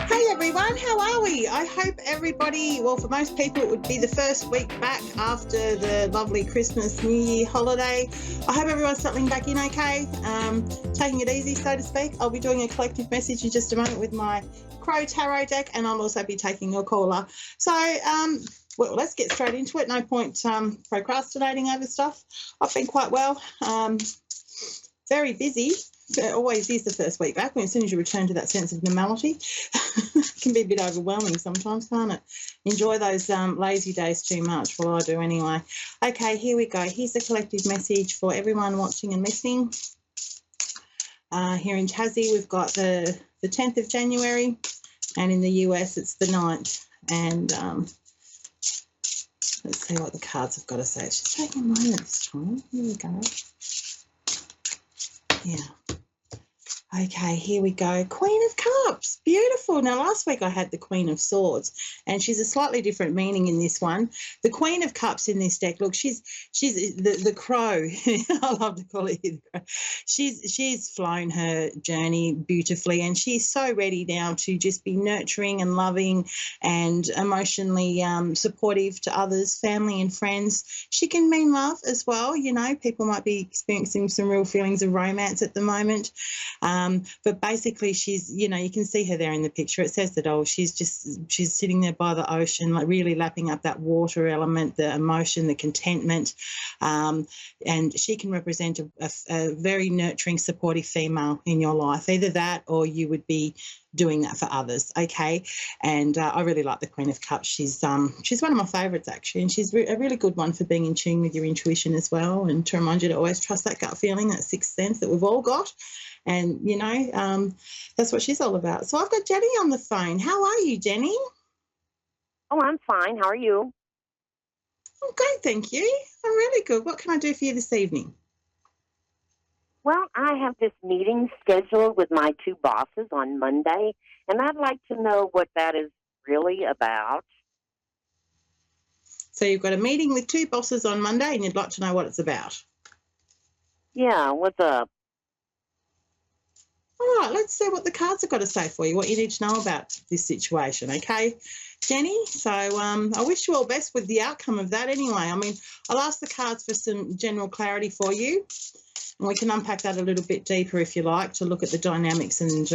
Hey everyone, how are we? I hope everybody, well, for most people, it would be the first week back after the lovely Christmas, New Year holiday. I hope everyone's settling back in okay, taking it easy, so to speak. I'll be doing a collective message in just a moment with my Crow Tarot deck, and I'll also be taking your caller. So, well, let's get straight into it. No point procrastinating over stuff. I've been quite well, very busy. It always is the first week back when as soon as you return to that sense of normality. It can be a bit overwhelming sometimes, can't it? Enjoy those lazy days too much. Well, I do anyway. Okay, here we go. Here's the collective message for everyone watching and listening. Here in Tassie, we've got the 10th of January, and in the US, it's the 9th. And let's see what the cards have got to say. It's just taking a moment this time. Here we go. Yeah. Okay, here we go. Queen of Cups. Beautiful. Now, last week I had the Queen of Swords, and she's a slightly different meaning in this one. The Queen of Cups in this deck, look, she's the crow. I love to call it the crow. She's flown her journey beautifully, and she's so ready now to just be nurturing and loving and emotionally supportive to others, family and friends. She can mean love as well. You know, people might be experiencing some real feelings of romance at the moment. But basically she's, you know, you can see her there in the picture. It says that, oh, she's sitting there by the ocean, like really lapping up that water element, the emotion, the contentment. And she can represent a very nurturing, supportive female in your life. Either that or you would be doing that for others, okay? And I really like the Queen of Cups. She's one of my favourites, actually, and she's a really good one for being in tune with your intuition as well, and to remind you to always trust that gut feeling, that sixth sense that we've all got. And, you know, that's what she's all about. So I've got Jenny on the phone. How are you, Jenny? Oh, I'm fine. How are you? I'm great, thank you. I'm really good. What can I do for you this evening? Well, I have this meeting scheduled with my two bosses on Monday, and I'd like to know what that is really about. So you've got a meeting with two bosses on Monday, and you'd like to know what it's about? Yeah, what's up? All right, let's see what the cards have got to say for you, what you need to know about this situation, okay, Jenny? So I wish you all best with the outcome of that anyway. I mean, I'll ask the cards for some general clarity for you, and we can unpack that a little bit deeper if you like, to look at the dynamics and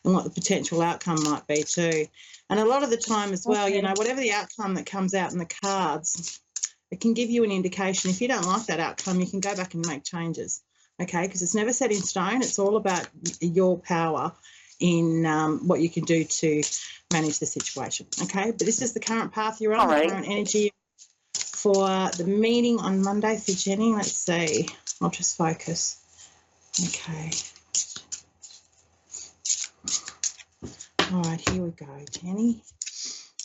what the potential outcome might be too. And a lot of the time as well, you know, whatever the outcome that comes out in the cards, it can give you an indication. If you don't like that outcome, you can go back and make changes. Okay, because it's never set in stone. It's all about your power in what you can do to manage the situation. Okay, but this is the current path you're on, the current energy for the meeting on Monday for Jenny. Let's see. I'll just focus. Okay. All right, here we go, Jenny.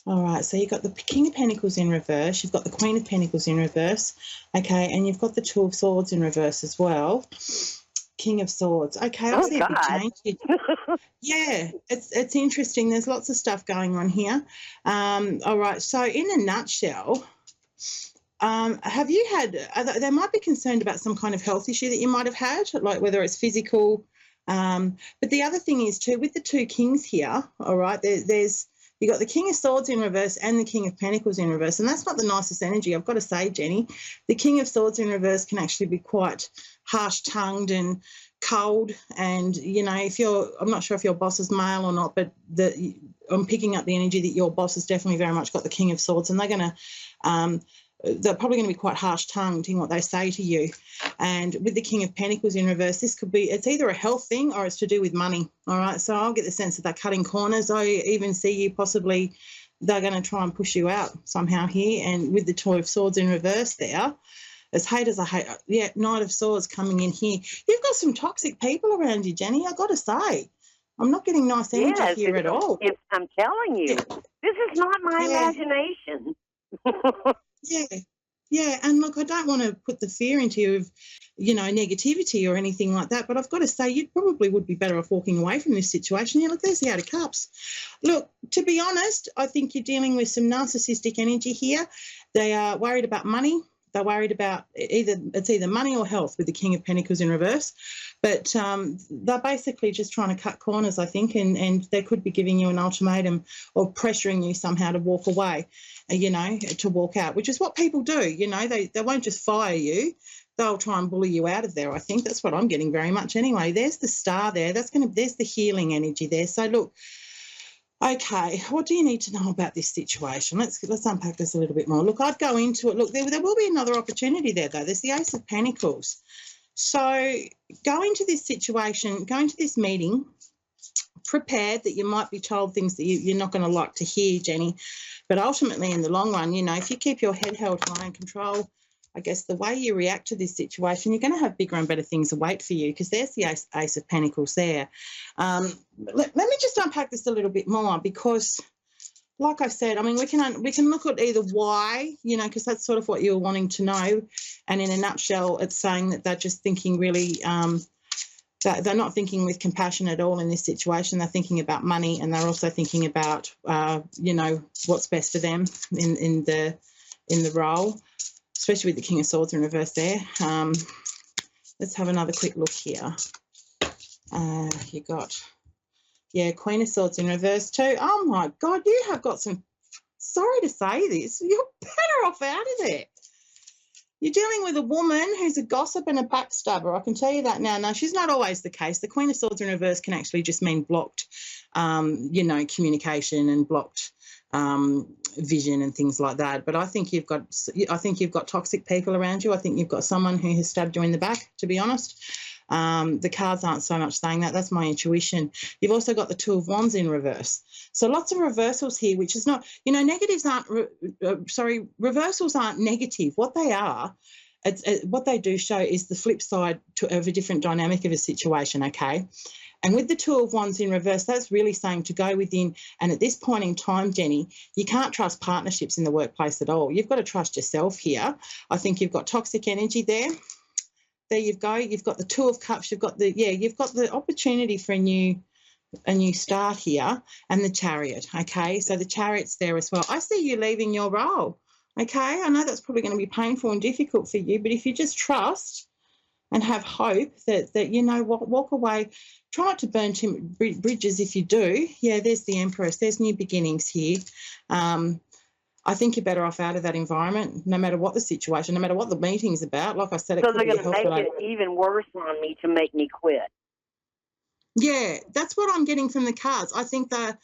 All right, so you've got the King of Pentacles in reverse, you've got the Queen of Pentacles in reverse, okay, and you've got the Two of Swords in reverse as well. King of Swords. Okay, I see a big change here. Yeah, it's interesting. There's lots of stuff going on here. All right, so in a nutshell, have you had, they might be concerned about some kind of health issue that you might have had, like whether it's physical, but the other thing is too, with the two kings here, all right, you've got the King of Swords in reverse and the King of Pentacles in reverse, and that's not the nicest energy, I've got to say, Jenny. The King of Swords in reverse can actually be quite harsh-tongued and cold, and, you know, I'm not sure if your boss is male or not, but I'm picking up the energy that your boss has definitely very much got the King of Swords, and they're probably going to be quite harsh-tongued in what they say to you. And with the King of Pentacles in reverse, it's either a health thing or it's to do with money, all right? So I'll get the sense that they're cutting corners. I even see you possibly, they're going to try and push you out somehow here. And with the Two of Swords in reverse there, as hate as I hate, yeah, Knight of Swords coming in here. You've got some toxic people around you, Jenny, I've got to say. I'm not getting nice energy here at all. I'm telling you, this is not my imagination. Yeah, and look, I don't want to put the fear into you of, you know, negativity or anything like that, but I've got to say you probably would be better off walking away from this situation. Yeah, look, there's the Eight of Cups. Look, to be honest, I think you're dealing with some narcissistic energy here. They are worried about money. They're worried about either money or health with the King of Pentacles in reverse. But they're basically just trying to cut corners, I think, and they could be giving you an ultimatum or pressuring you somehow to walk away, to walk out, which is what people do. They won't just fire you. They'll try and bully you out of there. I think that's what I'm getting very much anyway. There's the star there. There's the healing energy there. So look, okay, what do you need to know about this situation? Let's unpack this a little bit more. Look, I'd go into it. Look, there will be another opportunity there, though. There's the Ace of Pentacles. So go into this situation, go into this meeting, prepared that you might be told things that you're not going to like to hear, Jenny. But ultimately, in the long run, if you keep your head held high and control, I guess, the way you react to this situation, you're going to have bigger and better things await for you, because there's the Ace of Pentacles there. Let me just unpack this a little bit more, because, like I said, I mean, we can look at either why, because that's sort of what you're wanting to know, and in a nutshell, it's saying that they're just thinking really, they're not thinking with compassion at all in this situation. They're thinking about money, and they're also thinking about, what's best for them in the role, especially with the King of Swords in reverse there. Let's have another quick look here. You got, Queen of Swords in reverse too. Oh, my God, you have got some, sorry to say this, you're better off out of there. You're dealing with a woman who's a gossip and a backstabber. I can tell you that now. Now, she's not always the case. The Queen of Swords in reverse can actually just mean blocked, communication and blocked vision and things like that. But I think you've got toxic people around you. I think you've got someone who has stabbed you in the back, to be honest. The cards aren't so much saying that. That's my intuition. You've also got the Two of Wands in reverse. So lots of reversals here, which is not, reversals aren't negative. What they are, what they do show is the flip side of a different dynamic of a situation, okay? And with the Two of Wands in reverse, that's really saying to go within. And at this point in time, Jenny, you can't trust partnerships in the workplace at all. You've got to trust yourself here. I think you've got toxic energy there. There you go. You've got the Two of Cups. You've got the opportunity for a new start here, and the Chariot. Okay, so the Chariot's there as well. I see you leaving your role. Okay, I know that's probably going to be painful and difficult for you, but if you just trust and have hope that walk away. Try not to burn bridges if you do. Yeah, there's the Empress. There's new beginnings here. I think you're better off out of that environment, no matter what the situation, no matter what the meeting's about. Like I said, so they're going to make it even worse on me to make me quit. Yeah, that's what I'm getting from the cards. I think that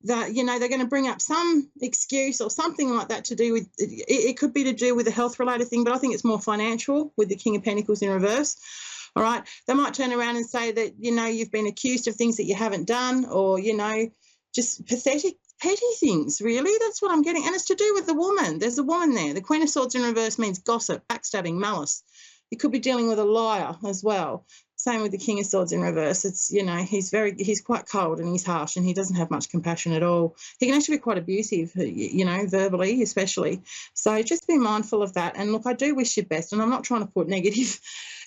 they're going to bring up some excuse or something like that to do with it. Could be to do with a health related thing, but I think it's more financial with the King of Pentacles in reverse. All right, they might turn around and say that you've been accused of things that you haven't done, or just pathetic, petty things. Really, that's what I'm getting, and it's to do with the woman. There's a woman there. The Queen of Swords in reverse means gossip, backstabbing, malice. You could be dealing with a liar as well. Same with the King of Swords in reverse. It's, he's quite cold and he's harsh and he doesn't have much compassion at all. He can actually be quite abusive, verbally especially. So just be mindful of that. And look, I do wish you best, and I'm not trying to put negative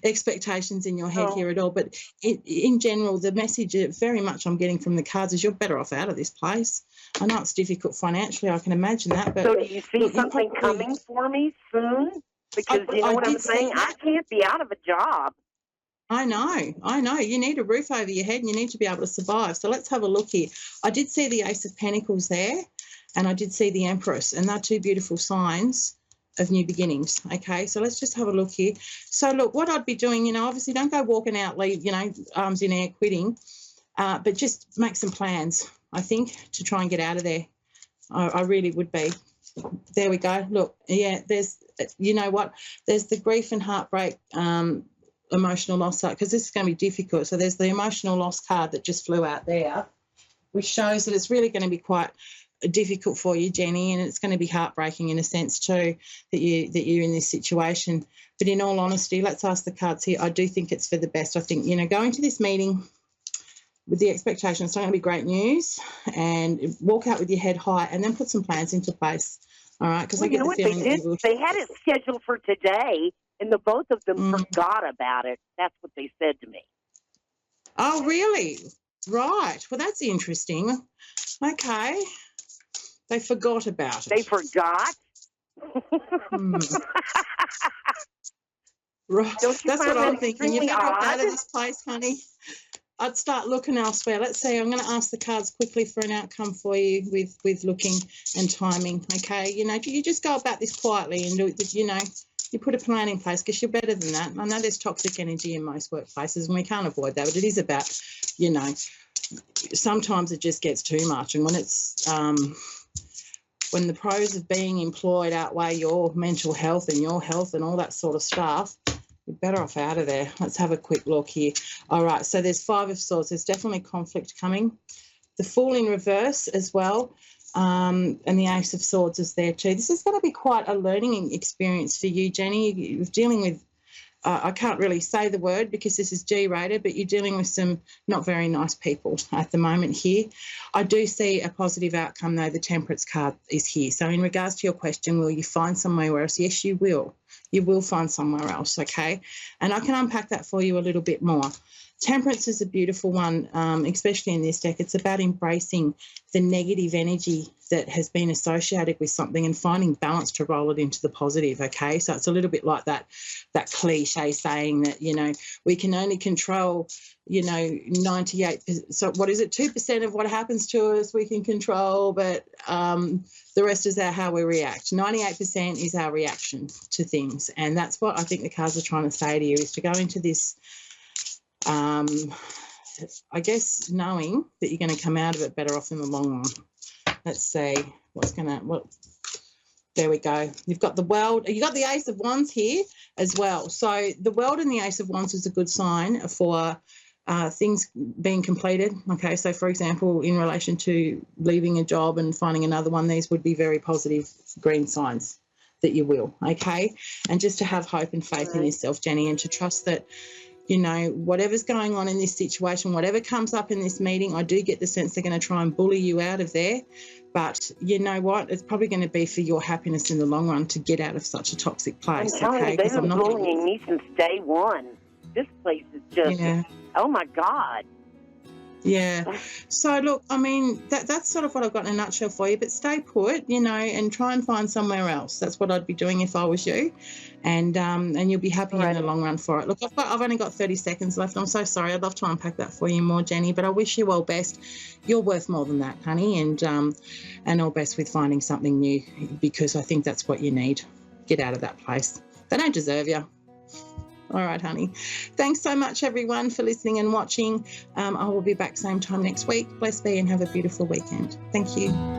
expectations in your head here at all, but in general, the message very much I'm getting from the cards is you're better off out of this place. I know it's difficult financially, I can imagine that. But so do you see something coming for me soon? Because you know what I'm saying? I can't be out of a job. I know. You need a roof over your head and you need to be able to survive. So let's have a look here. I did see the Ace of Pentacles there, and I did see the Empress, and they're two beautiful signs of new beginnings. Okay, so let's just have a look here. So look, what I'd be doing, obviously don't go walking out, leave, arms in air, quitting, but just make some plans, I think, to try and get out of there. I really would be. There we go. Look, yeah, there's, there's the grief and heartbreak, emotional loss, because this is going to be difficult. So there's the emotional loss card that just flew out there, which shows that it's really going to be quite difficult for you, Jenny, and it's going to be heartbreaking in a sense too that you're in this situation. But in all honesty, let's ask the cards here. I do think it's for the best. I think, going to this meeting with the expectation it's not going to be great news, and walk out with your head high and then put some plans into place. All right, because I get the feeling they had it scheduled for today, and the both of them forgot about it. That's what they said to me. Oh, really? Right. Well, that's interesting. Okay. They forgot about it. They forgot? Hmm. Right. Don't you That's find what that I'm thinking. You're extremely better off out of odd? this place, honey. I'd start looking elsewhere. Let's see. I'm going to ask the cards quickly for an outcome for you with looking and timing. Okay, you just go about this quietly and do it. You put a plan in place because you're better than that. I know there's toxic energy in most workplaces, and we can't avoid that. But it is about, sometimes it just gets too much, and when it's when the pros of being employed outweigh your mental health and your health and all that sort of stuff, you're better off out of there. Let's have a quick look here. All right, so there's Five of Swords. There's definitely conflict coming. The Fool in reverse as well, and the Ace of Swords is there too. This is going to be quite a learning experience for you, Jenny. You're dealing with, I can't really say the word because this is G-rated, but you're dealing with some not very nice people at the moment here. I do see a positive outcome, though. The Temperance card is here. So in regards to your question, will you find somewhere else? Yes, you will. You will find somewhere else, okay? And I can unpack that for you a little bit more. Temperance is a beautiful one, especially in this deck. It's about embracing the negative energy that has been associated with something and finding balance to roll it into the positive, okay? So it's a little bit like that cliche saying that, we can only control, 98%. So what is it? 2% of what happens to us we can control, but the rest is how we react. 98% is our reaction to things. And that's what I think the cards are trying to say to you, is to go into this, I guess, knowing that you're going to come out of it better off in the long run. Let's see there we go. You've got the World. You've got the Ace of Wands here as well. So the World and the Ace of Wands is a good sign for things being completed. Okay, so for example, in relation to leaving a job and finding another one, these would be very positive green signs that you will, okay? And just to have hope and faith in yourself, Jenny, and to trust that, whatever's going on in this situation, whatever comes up in this meeting, I do get the sense they're going to try and bully you out of there. But you know what? It's probably going to be for your happiness in the long run to get out of such a toxic place. I'm telling you, they've been bullying me since day one. This place is just, oh, my God. Yeah. So, look, I mean, that's sort of what I've got in a nutshell for you. But stay put, and try and find somewhere else. That's what I'd be doing if I was you. And you'll be happy in the long run for it. Look, I've only got 30 seconds left. I'm so sorry. I'd love to unpack that for you more, Jenny, but I wish you all best. You're worth more than that, honey, and all best with finding something new, because I think that's what you need. Get out of that place. They don't deserve you. All right, honey. Thanks so much, everyone, for listening and watching. I will be back same time next week. Bless be and have a beautiful weekend. Thank you.